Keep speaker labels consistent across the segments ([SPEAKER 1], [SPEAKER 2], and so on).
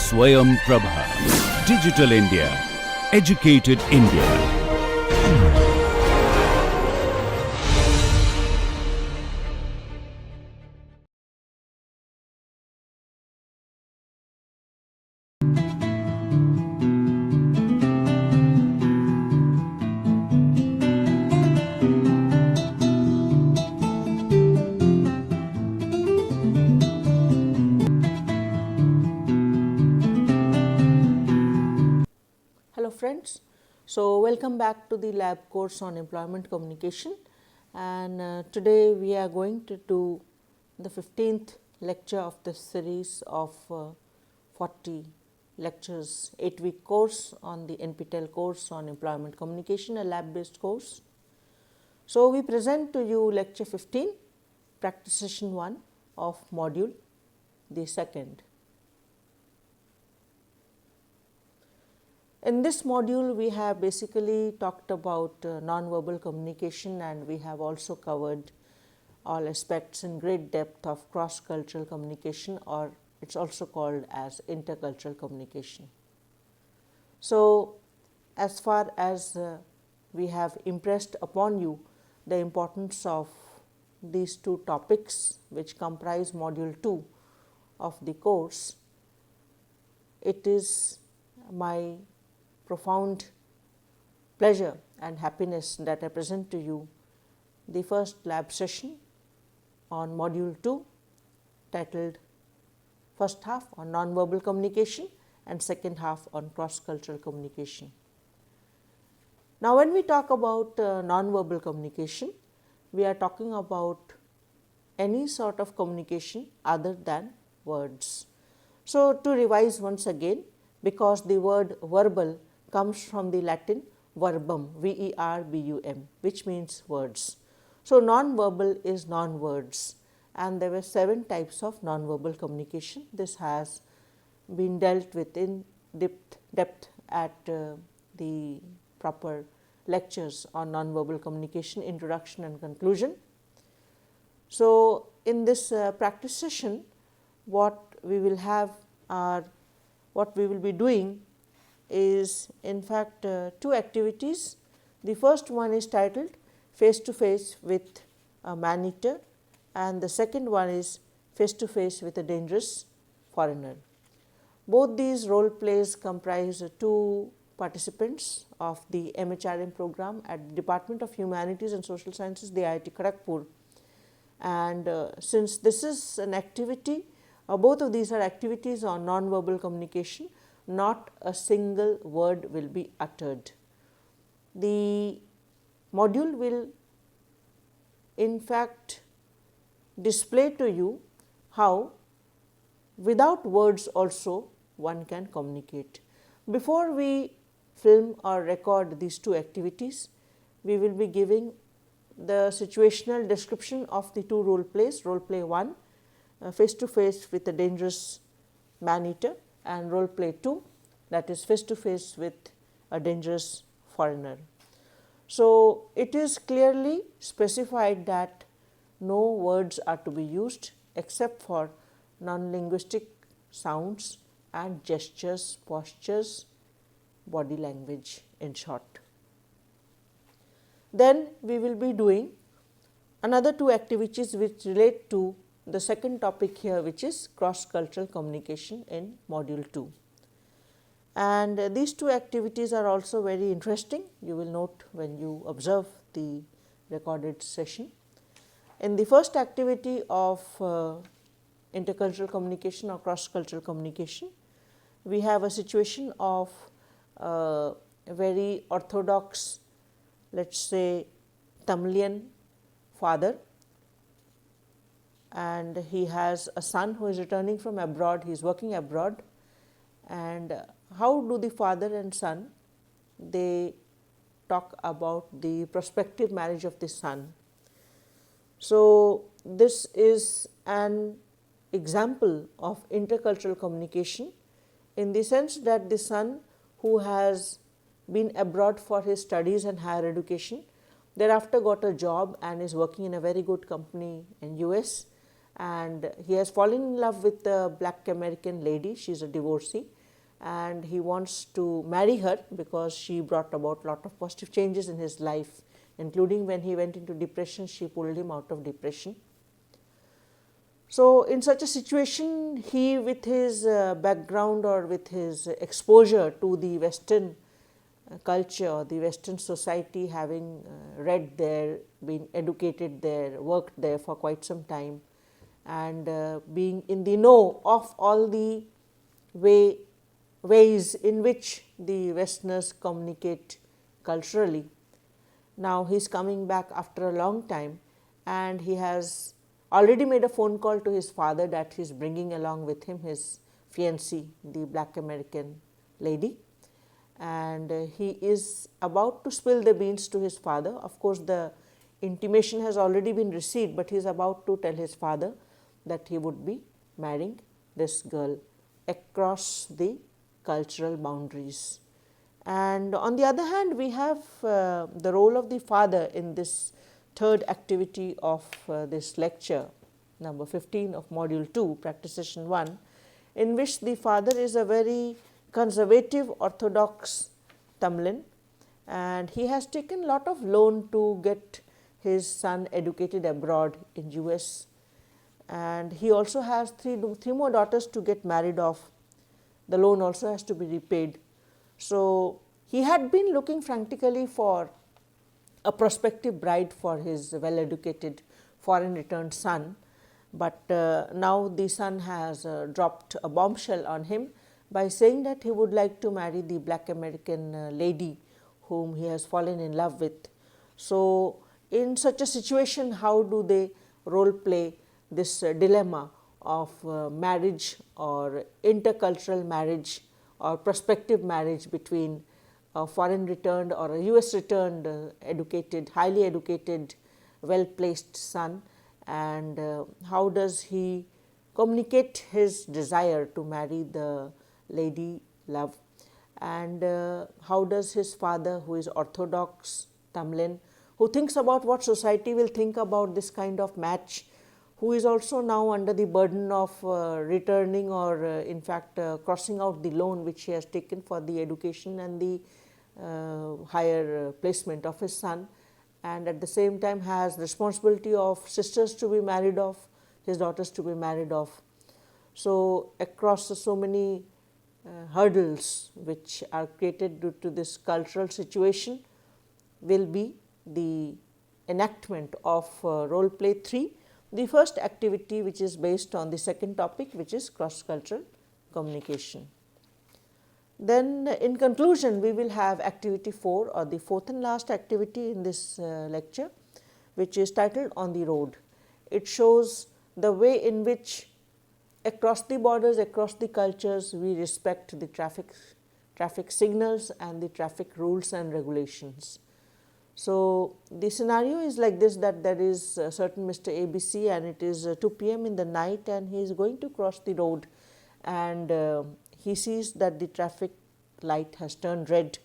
[SPEAKER 1] Swayam Prabha. Digital India. Educated India.
[SPEAKER 2] Hello friends, so welcome back to the lab course on employment communication, and today we are going to do the 15th lecture of the series of 40 lectures, 8-week course on the NPTEL course on employment communication, a lab based course. So we present to you lecture 15, practice session 1 of module the second. In this module, we have basically talked about non-verbal communication, and we have also covered all aspects in great depth of cross-cultural communication, or it's also called as intercultural communication. So, as far as we have impressed upon you the importance of these two topics which comprise module 2 of the course, it is my profound pleasure and happiness that I present to you the first lab session on module 2 titled first half on non-verbal communication and second half on cross-cultural communication. Now, when we talk about non-verbal communication, we are talking about any sort of communication other than words. So, to revise once again, because the word verbal comes from the Latin verbum, V-E-R-B-U-M, which means words. So, non-verbal is non-words, and there were 7 types of non-verbal communication. This has been dealt with in depth at the proper lectures on non-verbal communication, introduction and conclusion. So, in this practice session, what we will be doing is in fact 2 activities. The first one is titled face to face with a man-eater, and the second one is face to face with a dangerous foreigner. Both these role plays comprise 2 participants of the MHRM program at the Department of Humanities and Social Sciences, the IIT Kanpur. And since this is an activity, both of these are activities on non-verbal communication, not a single word will be uttered. The module will in fact display to you how without words also one can communicate. Before we film or record these 2 activities, we will be giving the situational description of the 2 role plays. Role play 1, face to face with a dangerous man-eater, and role play 2, that is face to face with a dangerous foreigner. So, it is clearly specified that no words are to be used except for non-linguistic sounds and gestures, postures, body language in short. Then we will be doing another 2 activities which relate to the second topic here, which is cross-cultural communication in module 2. And these 2 activities are also very interesting. You will note when you observe the recorded session. In the first activity of intercultural communication or cross-cultural communication, we have a situation of a very orthodox, let us say Tamilian father, and he has a son who is returning from abroad, he is working abroad, and how do the father and son, they talk about the prospective marriage of the son. So, this is an example of intercultural communication in the sense that the son who has been abroad for his studies and higher education, thereafter got a job and is working in a very good company in US, and he has fallen in love with a black American lady, she is a divorcee, and he wants to marry her because she brought about a lot of positive changes in his life, including when he went into depression, she pulled him out of depression. So, in such a situation, he, with his background or with his exposure to the Western culture or the Western society, having read there, been educated there, worked there for quite some time, and being in the know of all the ways in which the Westerners communicate culturally. Now he is coming back after a long time, and he has already made a phone call to his father that he is bringing along with him his fiancée, the Black American lady, and he is about to spill the beans to his father. Of course, the intimation has already been received, but he is about to tell his father that he would be marrying this girl across the cultural boundaries. And on the other hand, we have the role of the father in this third activity of this lecture, number 15 of module 2, practice session 1, in which the father is a very conservative orthodox Tamilin, and he has taken lot of loan to get his son educated abroad in US, and he also has three more daughters to get married off. The loan also has to be repaid. So, he had been looking frantically for a prospective bride for his well educated foreign returned son, but now the son has dropped a bombshell on him by saying that he would like to marry the Black American lady whom he has fallen in love with. So, in such a situation, how do they role play this dilemma of marriage or intercultural marriage or prospective marriage between a foreign returned or a US returned educated, highly educated, well placed son, and how does he communicate his desire to marry the lady love, and how does his father, who is orthodox Tamilin, who thinks about what society will think about this kind of match, who is also now under the burden of returning or in fact crossing out the loan which he has taken for the education and the higher placement of his son, and at the same time has responsibility of sisters to be married off, his daughters to be married off. So, across so many hurdles which are created due to this cultural situation will be the enactment of role play 3, the first activity which is based on the second topic, which is cross cultural communication. Then in conclusion, we will have activity 4 or the fourth and last activity in this lecture, which is titled On the Road. It shows the way in which across the borders, across the cultures, we respect the traffic signals and the traffic rules and regulations. So, the scenario is like this, that there is a certain Mr. ABC and it is 2 p.m. in the night, and he is going to cross the road, and he sees that the traffic light has turned red,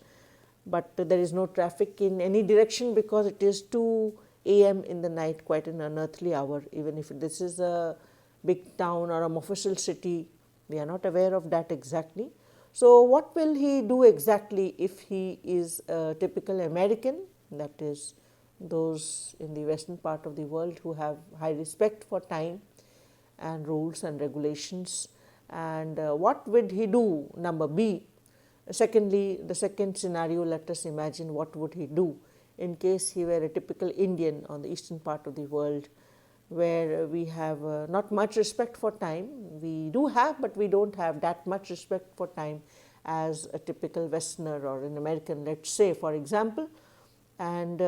[SPEAKER 2] but there is no traffic in any direction because it is 2 a.m. in the night, quite an unearthly hour. Even if this is a big town or a mofussil city, we are not aware of that exactly. So, what will he do exactly if he is a typical American, that is those in the western part of the world who have high respect for time and rules and regulations, and what would he do, number B. Secondly, the second scenario, let us imagine what would he do in case he were a typical Indian on the eastern part of the world, where we have not much respect for time. We do have, but we do not have that much respect for time as a typical Westerner or an American, let us say, for example. And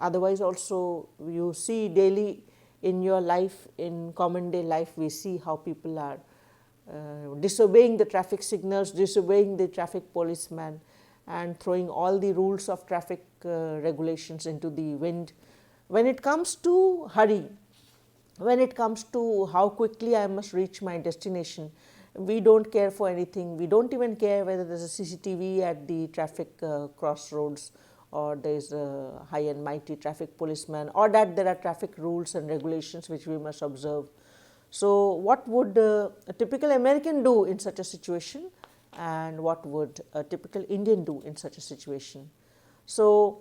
[SPEAKER 2] otherwise also you see daily in your life, in common day life, we see how people are disobeying the traffic signals, disobeying the traffic policeman, and throwing all the rules of traffic regulations into the wind. When it comes to hurry, when it comes to how quickly I must reach my destination, we do not care for anything. We do not even care whether there is a CCTV at the traffic crossroads, or there is a high and mighty traffic policeman, or that there are traffic rules and regulations which we must observe. So, what would a typical American do in such a situation? and what would a typical Indian do in such a situation. So,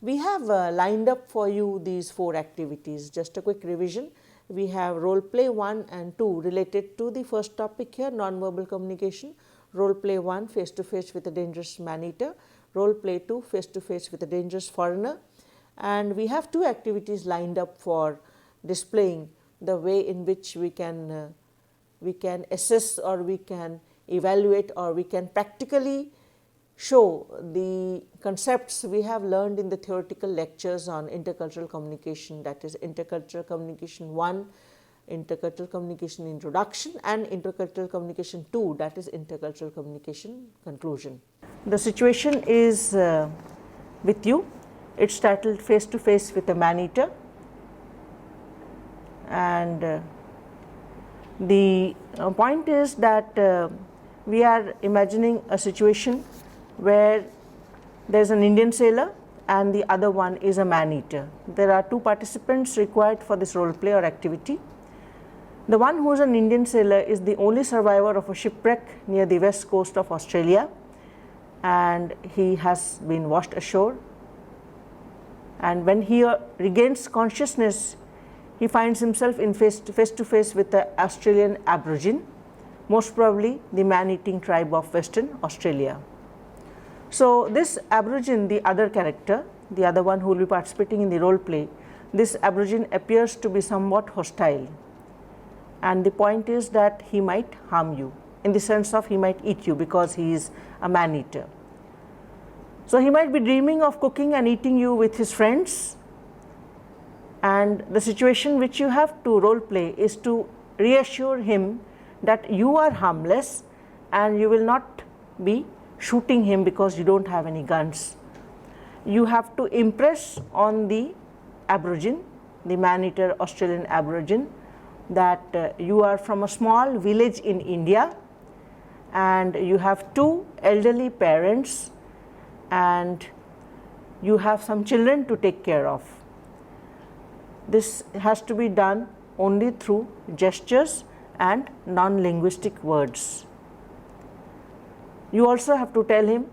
[SPEAKER 2] we have lined up for you these 4 activities. Just a quick revision. We have role play 1 and 2 related to the first topic here, non-verbal communication. Role play 1, face to face with a dangerous man-eater. Role play 2, face to face with a dangerous foreigner. And we have 2 activities lined up for displaying the way in which we can assess, or we can evaluate, or we can practically show the concepts we have learned in the theoretical lectures on intercultural communication, that is intercultural communication 1, intercultural communication introduction, and intercultural communication 2, that is intercultural communication conclusion. The situation is with you. It's titled Face to Face with a Man-Eater, and the point is that we are imagining a situation where there is an Indian sailor and the other one is a man-eater. There are 2 participants required for this role play or activity. The one who is an Indian sailor is the only survivor of a shipwreck near the west coast of Australia, and he has been washed ashore, and when he regains consciousness, he finds himself in face to face with the Australian Aborigine, most probably the man-eating tribe of Western Australia. So, this Aborigine, the other character, the other one who will be participating in the role play, this Aborigine appears to be somewhat hostile, and the point is that he might harm you, in the sense of he might eat you because he is a man-eater. So, he might be dreaming of cooking and eating you with his friends, and the situation which you have to role play is to reassure him that you are harmless and you will not be shooting him because you don't have any guns. You have to impress on the Aborigine, the man-eater Australian Aborigine, that you are from a small village in India and you have 2 elderly parents and you have some children to take care of. This has to be done only through gestures and non-linguistic words. You also have to tell him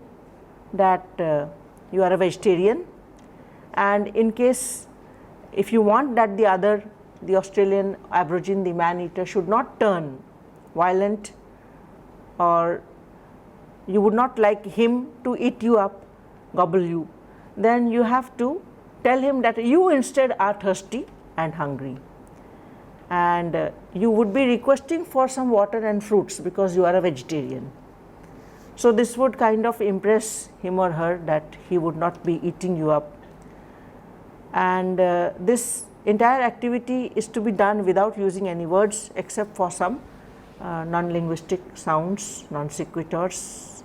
[SPEAKER 2] that you are a vegetarian, and in case if you want that the Australian Aborigine, the man-eater, should not turn violent, or you would not like him to eat you up, gobble you, then you have to tell him that you instead are thirsty and hungry, and you would be requesting for some water and fruits because you are a vegetarian. So, this would kind of impress him or her that he would not be eating you up, and this entire activity is to be done without using any words except for some non-linguistic sounds, non sequiturs,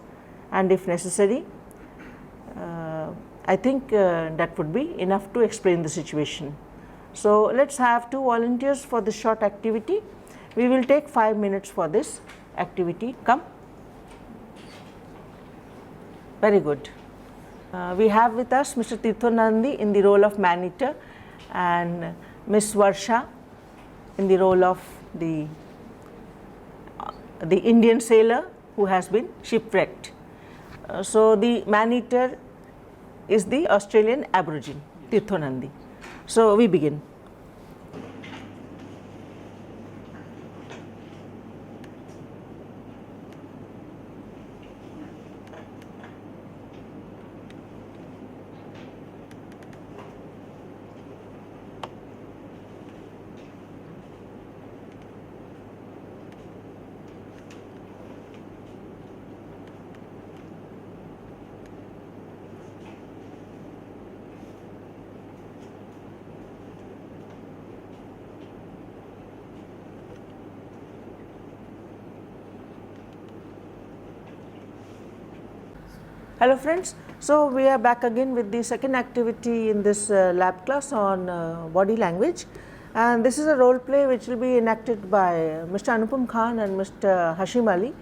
[SPEAKER 2] and if necessary, I think that would be enough to explain the situation. So, let us have 2 volunteers for this short activity. We will take 5 minutes for this activity. Come. Very good. We have with us Mr. Tirthonandi in the role of man-eater and Miss Varsha in the role of the Indian sailor who has been shipwrecked. So, the man-eater is the Australian Aborigine, Tirthonandi. So, we begin. Hello friends, so we are back again with the second activity in this lab class on body language, and this is a role play which will be enacted by Mr. Anupam Khan and Mr. Hashim Ali,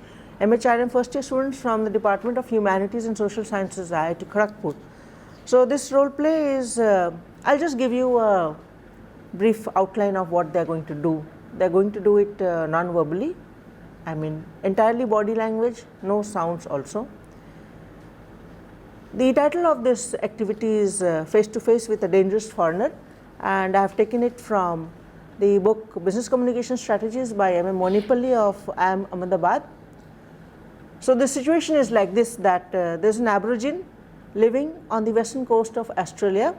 [SPEAKER 2] MHRM first year students from the Department of Humanities and Social Sciences, IIT Kanpur. So, this role play is, I will just give you a brief outline of what they are going to do. They are going to do it non-verbally, I mean entirely body language, no sounds also. The title of this activity is Face to Face with a Dangerous Foreigner, and I have taken it from the book Business Communication Strategies by M.M. Monipalli of IIM Ahmedabad. So the situation is like this, that there is an Aborigine living on the western coast of Australia,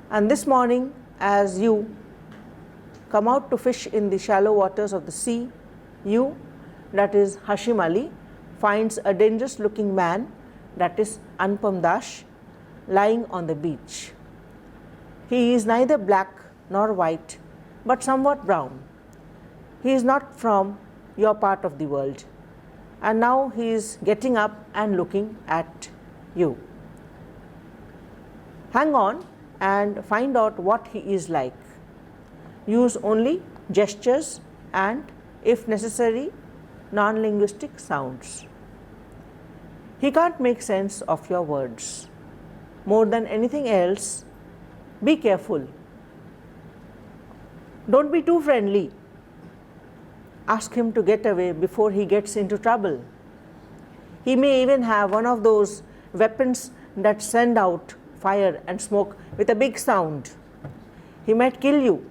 [SPEAKER 2] and this morning as you come out to fish in the shallow waters of the sea, you, that is Hashim Ali, finds a dangerous looking man, that is Anupam Dash, lying on the beach. He is neither black nor white, but somewhat brown. He is not from your part of the world, and now he is getting up and looking at you. Hang on and find out what he is like. Use only gestures and, if necessary, non-linguistic sounds. He can't make sense of your words. More than anything else, be careful. Don't be too friendly. Ask him to get away before he gets into trouble. He may even have one of those weapons that send out fire and smoke with a big sound. He might kill you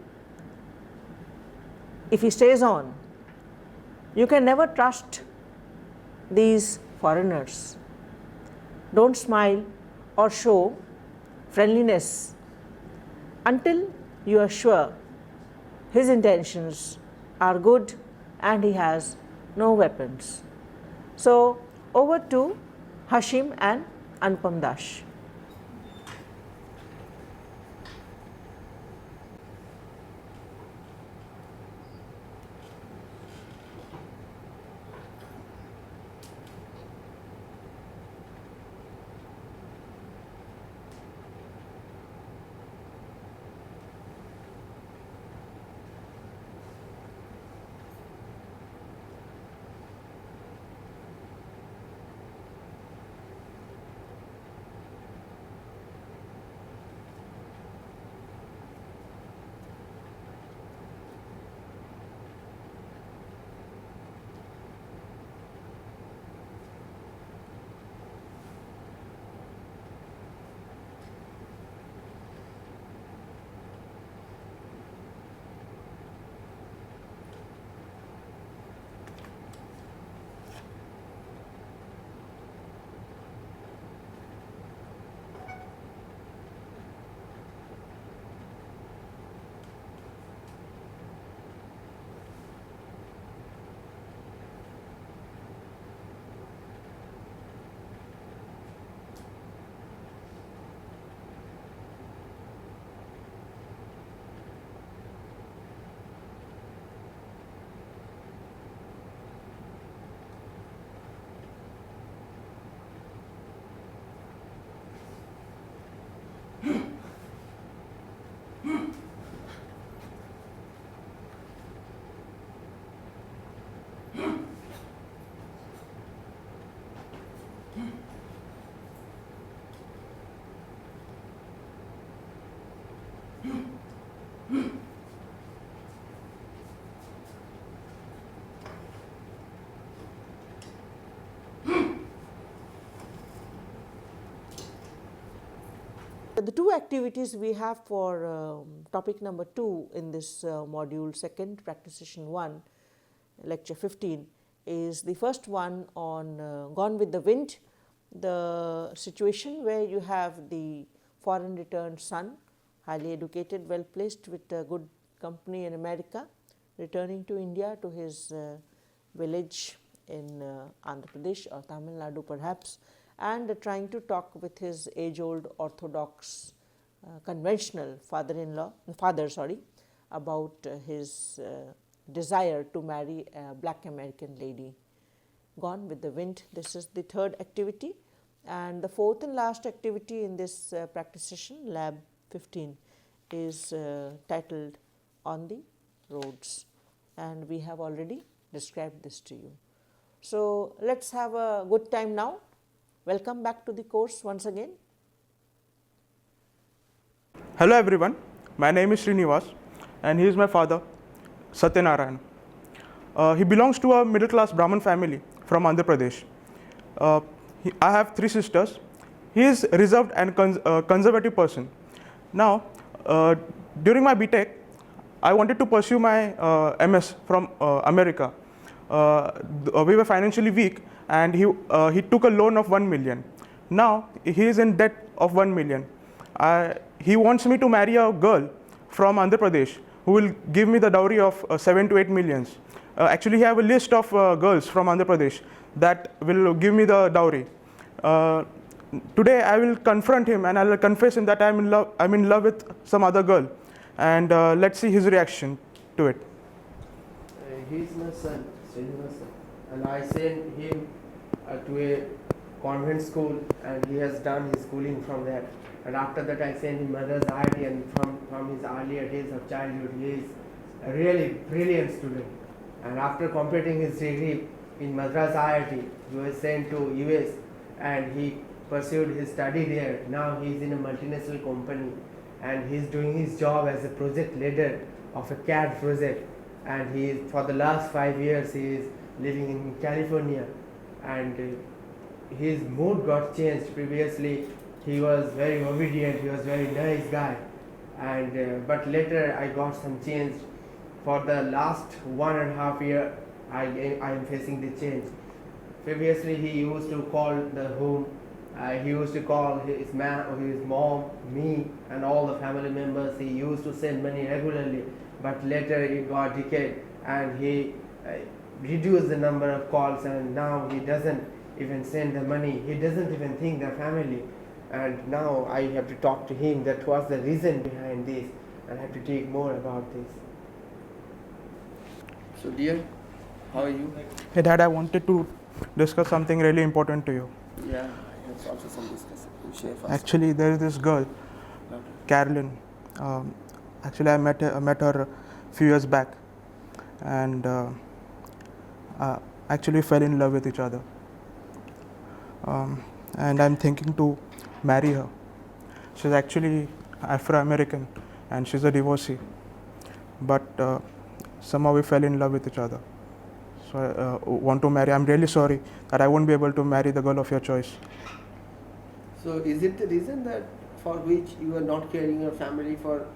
[SPEAKER 2] if he stays on. You can never trust these foreigners. Don't smile or show friendliness until you are sure his intentions are good and he has no weapons. So over to Hashim and Anupam Dash. The two activities we have for topic number 2 in this module, second practice session 1, lecture 15, is the first one on Gone with the Wind, the situation where you have the foreign returned son, highly educated, well placed with a good company in America, returning to India to his village in Andhra Pradesh or Tamil Nadu perhaps, and trying to talk with his age-old orthodox conventional father about his desire to marry a black American lady. Gone with the Wind, this is the third activity, and the fourth and last activity in this practice session, lab 15, is titled On the Roads, and we have already described this to you. So let's have a good time now. Welcome back to the course once again.
[SPEAKER 3] Hello everyone, my name is Srinivas and he is my father, Satyanarayan. He belongs to a middle class Brahmin family from Andhra Pradesh. I have 3 sisters. He is reserved and conservative person. Now, during my BTech, I wanted to pursue my MS from America. We were financially weak, and he took a loan of 1 million. Now he is in debt of 1 million. He wants me to marry a girl from Andhra Pradesh who will give me the dowry of 7 to 8 millions. Actually, he have a list of girls from Andhra Pradesh that will give me the dowry. Today I will confront him and I will confess him that I'm in love with some other girl, and let's see his reaction to it.
[SPEAKER 4] He's my son, and I sent him to a convent school, and he has done his schooling from there. And after that, I sent him Mother's IIT, and from his earlier days of childhood, he is a really brilliant student. And after completing his degree in Madras IIT, he was sent to US, and he pursued his study there. Now he is in a multinational company, and he is doing his job as a project leader of a CAD project. And he is, for the last 5 years, he is living in California, and his mood got changed. Previously, he was very obedient, he was very nice guy, and but later I got some change. For the last 1.5 years, I am facing the change. Previously, he used to call the home. He used to call his mom, me, and all the family members. He used to send money regularly, but later it got decayed, and he reduced the number of calls, and now he doesn't even send the money. He doesn't even think the family. And now I have to talk to him that was the reason behind this, and I have to take more about this. So dear, how are you?
[SPEAKER 3] Hey Dad, I wanted to discuss something really important to you.
[SPEAKER 4] Yeah, I have also some discussion. You share first.
[SPEAKER 3] Actually, there is this girl, Carolyn. Actually, I met her a few years back, and actually fell in love with each other. And I'm thinking to marry her. She's actually Afro-American, and she's a divorcee. But somehow we fell in love with each other. So I want to marry. I'm really sorry that I won't be able to marry the girl of your choice.
[SPEAKER 4] So is it the reason that for which you are not caring your family for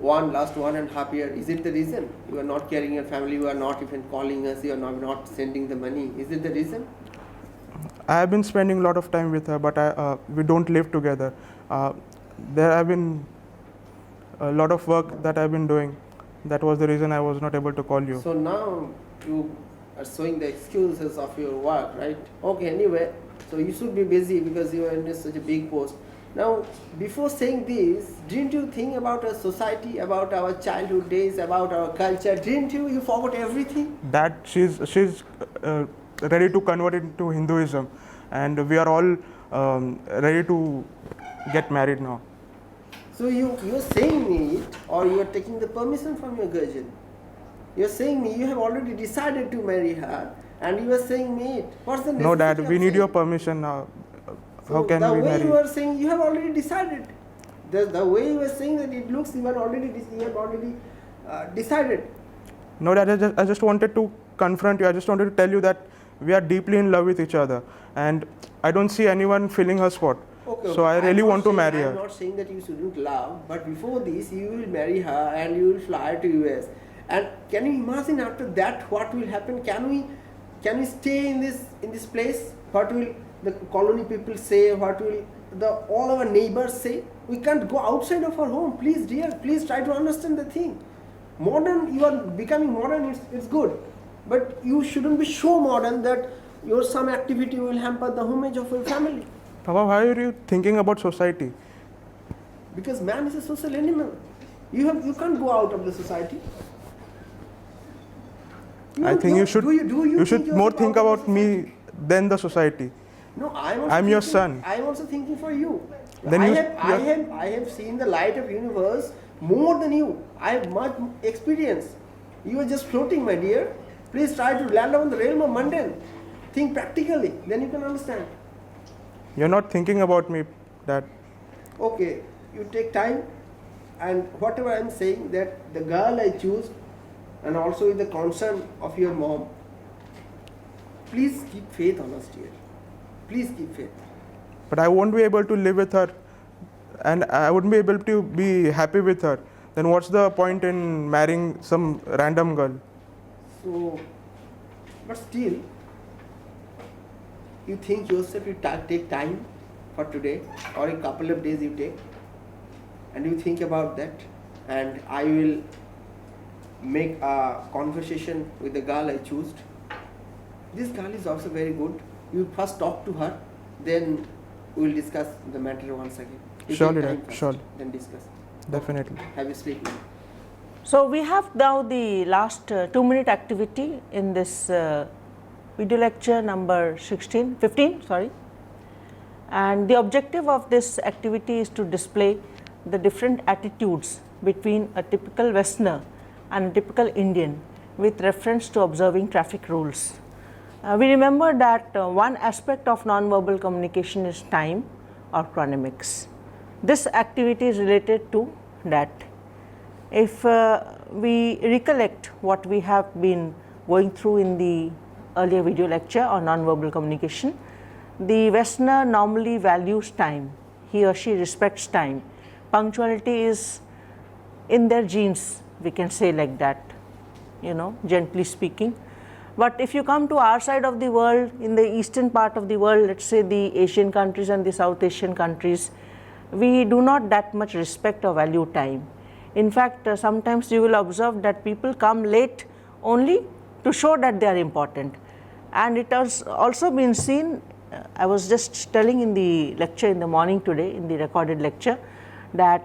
[SPEAKER 4] last 1.5 years? Is it the reason you are not caring your family? You are not even calling us. You are not sending the money. Is it the reason?
[SPEAKER 3] I have been spending a lot of time with her, but we don't live together. There have been a lot of work that I've been doing. That was the reason I was not able to call you.
[SPEAKER 4] So now you are showing the excuses of your work, right? Okay, anyway, so you should be busy because you are in such a big post. Now, before saying this, didn't you think about our society, about our childhood days, about our culture? Didn't you? You forgot everything?
[SPEAKER 3] That she's ready to convert into Hinduism, and we are all ready to get married now.
[SPEAKER 4] So you're saying me it, or you are taking the permission from your guardian? You're saying me you have already decided to marry her, and you are saying me it. What's the necessity?
[SPEAKER 3] No, Dad, we need
[SPEAKER 4] saying?
[SPEAKER 3] your permission now. How can
[SPEAKER 4] the
[SPEAKER 3] we
[SPEAKER 4] way
[SPEAKER 3] marry?
[SPEAKER 4] You are saying you have already decided. The way you are saying that it looks you have already decided.
[SPEAKER 3] No, Dad, I just wanted to confront you. I just wanted to tell you that we are deeply in love with each other, and I don't see anyone filling her spot.
[SPEAKER 4] Okay,
[SPEAKER 3] so I really want to marry her.
[SPEAKER 4] I'm not saying that you shouldn't love, but before this you will marry her and you will fly to US. And can you imagine after that what will happen? Can we stay in this place? What will the colony people say? What will all our neighbors say? We can't go outside of our home. Please, dear, please try to understand the thing. Modern, you are becoming modern. It's good, but you shouldn't be so modern that your some activity will hamper the homage of your family.
[SPEAKER 3] Papa, why are you thinking about society?
[SPEAKER 4] Because man is a social animal. You can't go out of the society.
[SPEAKER 3] I think you should more think about me than the society.
[SPEAKER 4] No,
[SPEAKER 3] I'm your son.
[SPEAKER 4] I'm also thinking for you.
[SPEAKER 3] Then
[SPEAKER 4] I have seen the light of universe more than you. I have much experience. You are just floating, my dear. Please try to land on the realm of mundane. Think practically, then you can understand.
[SPEAKER 3] You're not thinking about me, Dad.
[SPEAKER 4] Okay, you take time, and whatever I'm saying, that the girl I choose, and also with the concern of your mom, please keep faith on us, dear. Please keep faith.
[SPEAKER 3] But I won't be able to live with her, and I wouldn't be able to be happy with her. Then what's the point in marrying some random girl?
[SPEAKER 4] So, but still, you think yourself, you take time for today, or a couple of days you take, and you think about that, and I will make a conversation with the girl I chose. This girl is also very good. You first talk to her, then we will discuss the matter once again. You
[SPEAKER 3] Surely,
[SPEAKER 4] take time
[SPEAKER 3] Dad,
[SPEAKER 4] first,
[SPEAKER 3] surely.
[SPEAKER 4] Then discuss.
[SPEAKER 3] Definitely.
[SPEAKER 4] Have a sleep now.
[SPEAKER 2] So we have now the last 2-minute activity in this video lecture number 15, sorry. And the objective of this activity is to display the different attitudes between a typical Westerner and a typical Indian with reference to observing traffic rules. We remember that one aspect of non-verbal communication is time or chronemics. This activity is related to that. If we recollect what we have been going through in the earlier video lecture on non-verbal communication, the Westerner normally values time. He or she respects time. Punctuality is in their genes, we can say like that, gently speaking. But if you come to our side of the world, in the eastern part of the world, let's say the Asian countries and the South Asian countries, we do not that much respect or value time. In fact, sometimes you will observe that people come late only to show that they are important. And it has also been seen, I was just telling in the lecture in the morning today, in the recorded lecture, that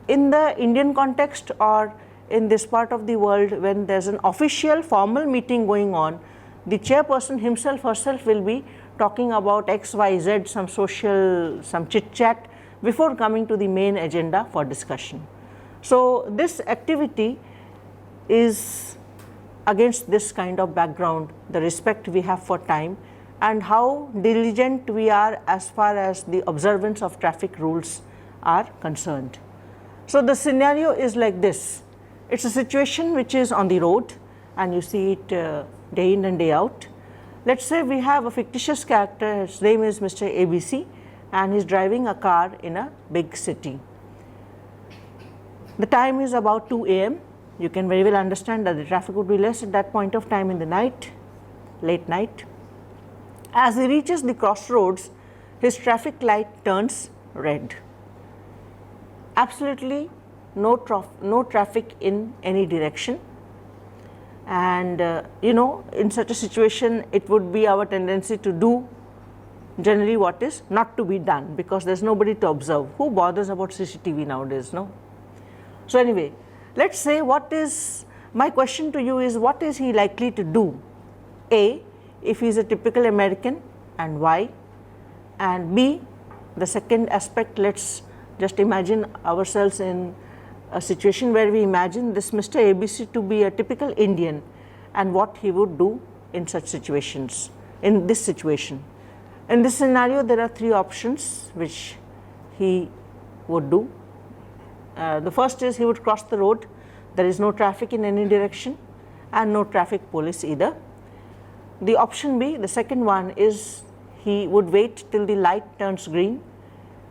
[SPEAKER 2] in the Indian context or in this part of the world, when there's an official formal meeting going on, the chairperson himself herself will be talking about X, Y, Z, some chit chat before coming to the main agenda for discussion. So this activity is against this kind of background, the respect we have for time and how diligent we are as far as the observance of traffic rules are concerned. So the scenario is like this. It's a situation which is on the road and you see it day in and day out. Let's say we have a fictitious character, his name is Mr. ABC and he's driving a car in a big city. The time is about 2 a.m. You can very well understand that the traffic would be less at that point of time in the night, late night. As he reaches the crossroads, his traffic light turns red. Absolutely no traffic in any direction. And in such a situation, it would be our tendency to do generally what is not to be done because there's nobody to observe. Who bothers about CCTV nowadays, no? So anyway, let's say my question to you is what is he likely to do? A, if he is a typical American, and why? And B, the second aspect, let's just imagine ourselves in a situation where we imagine this Mr. ABC to be a typical Indian and what he would do in such situations, in this situation. In this scenario, there are 3 options which he would do. The first is he would cross the road, there is no traffic in any direction and no traffic police either. The option B, the second one, is he would wait till the light turns green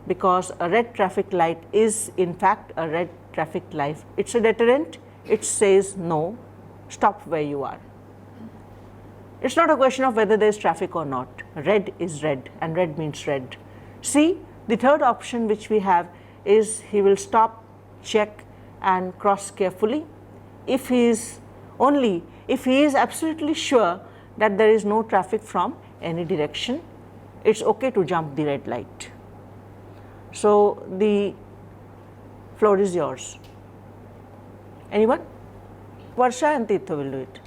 [SPEAKER 2] because a red traffic light is in fact a red traffic light. It's a deterrent, it says no, stop where you are. It's not a question of whether there is traffic or not. Red is red and red means red. C, the third option which we have is he will stop, check and cross carefully. If he is absolutely sure that there is no traffic from any direction, it's okay to jump the red light. So the floor is yours. Anyone? Varsha and Tirtha will do it.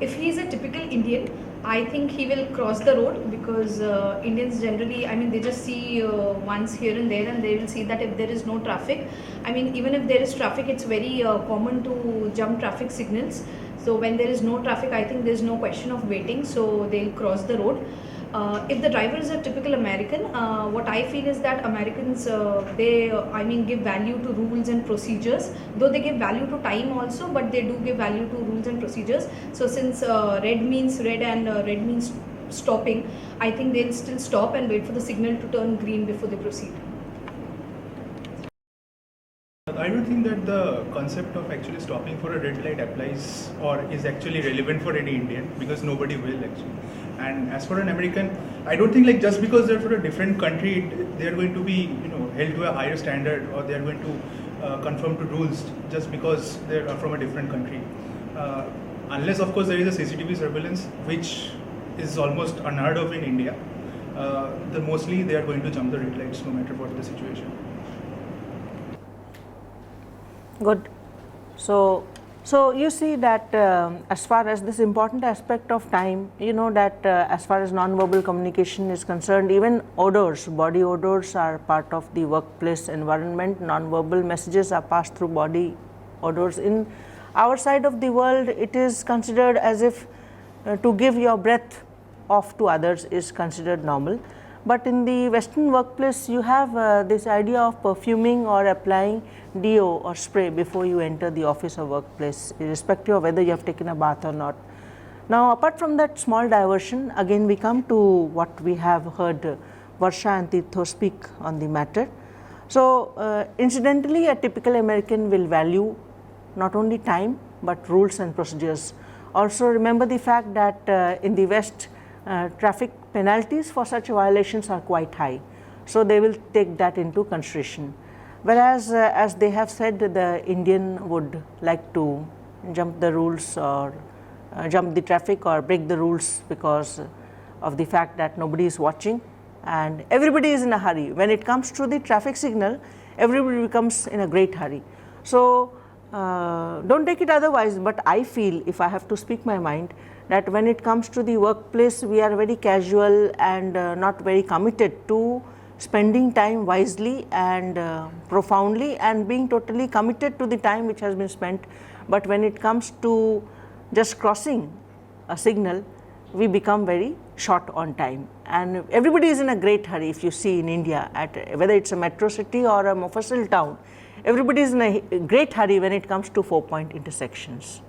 [SPEAKER 5] If he is a typical Indian, I think he will cross the road because Indians generally, they just see once here and there and they will see that if there is no traffic, even if there is traffic, it's very common to jump traffic signals. So when there is no traffic, I think there is no question of waiting, so they'll cross the road. If the driver is a typical American, what I feel is that Americans, they, give value to rules and procedures, though they give value to time also, but they do give value to rules and procedures. So since red means red and red means stopping, I think they'll still stop and wait for the signal to turn green before they proceed.
[SPEAKER 6] I don't think that the concept of actually stopping for a red light applies or is actually relevant for any Indian, because nobody will actually. And as for an American, I don't think like just because they're for a different country, they're going to be held to a higher standard, or they're going to conform to rules just because they're from a different country. Unless of course there is a CCTV surveillance, which is almost unheard of in India. Mostly they are going to jump the red lights no matter what the situation.
[SPEAKER 2] Good. So you see that as far as this important aspect of time, you know that as far as non-verbal communication is concerned, even odors, body odors are part of the workplace environment. Non-verbal messages are passed through body odors. In our side of the world, it is considered as if to give your breath off to others is considered normal. But in the Western workplace, you have this idea of perfuming or applying deo or spray before you enter the office or workplace, irrespective of whether you have taken a bath or not. Now, apart from that small diversion, again we come to what we have heard Varsha and Tirtho speak on the matter. So, incidentally, a typical American will value not only time but rules and procedures. Also, remember the fact that in the West, traffic penalties for such violations are quite high. So, they will take that into consideration. Whereas, as they have said, the Indian would like to jump the rules or jump the traffic or break the rules because of the fact that nobody is watching and everybody is in a hurry. When it comes to the traffic signal, everybody becomes in a great hurry. So, don't take it otherwise, but I feel, if I have to speak my mind, that when it comes to the workplace, we are very casual and not very committed to spending time wisely and profoundly and being totally committed to the time which has been spent. But when it comes to just crossing a signal, we become very short on time, and everybody is in a great hurry. If you see in India, whether it's a metro city or a mofussil town, everybody is in a great hurry when it comes to 4-point intersections.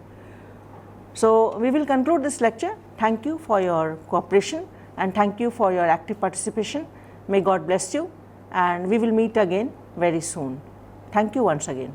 [SPEAKER 2] So, we will conclude this lecture. Thank you for your cooperation and thank you for your active participation. May God bless you, and we will meet again very soon. Thank you once again.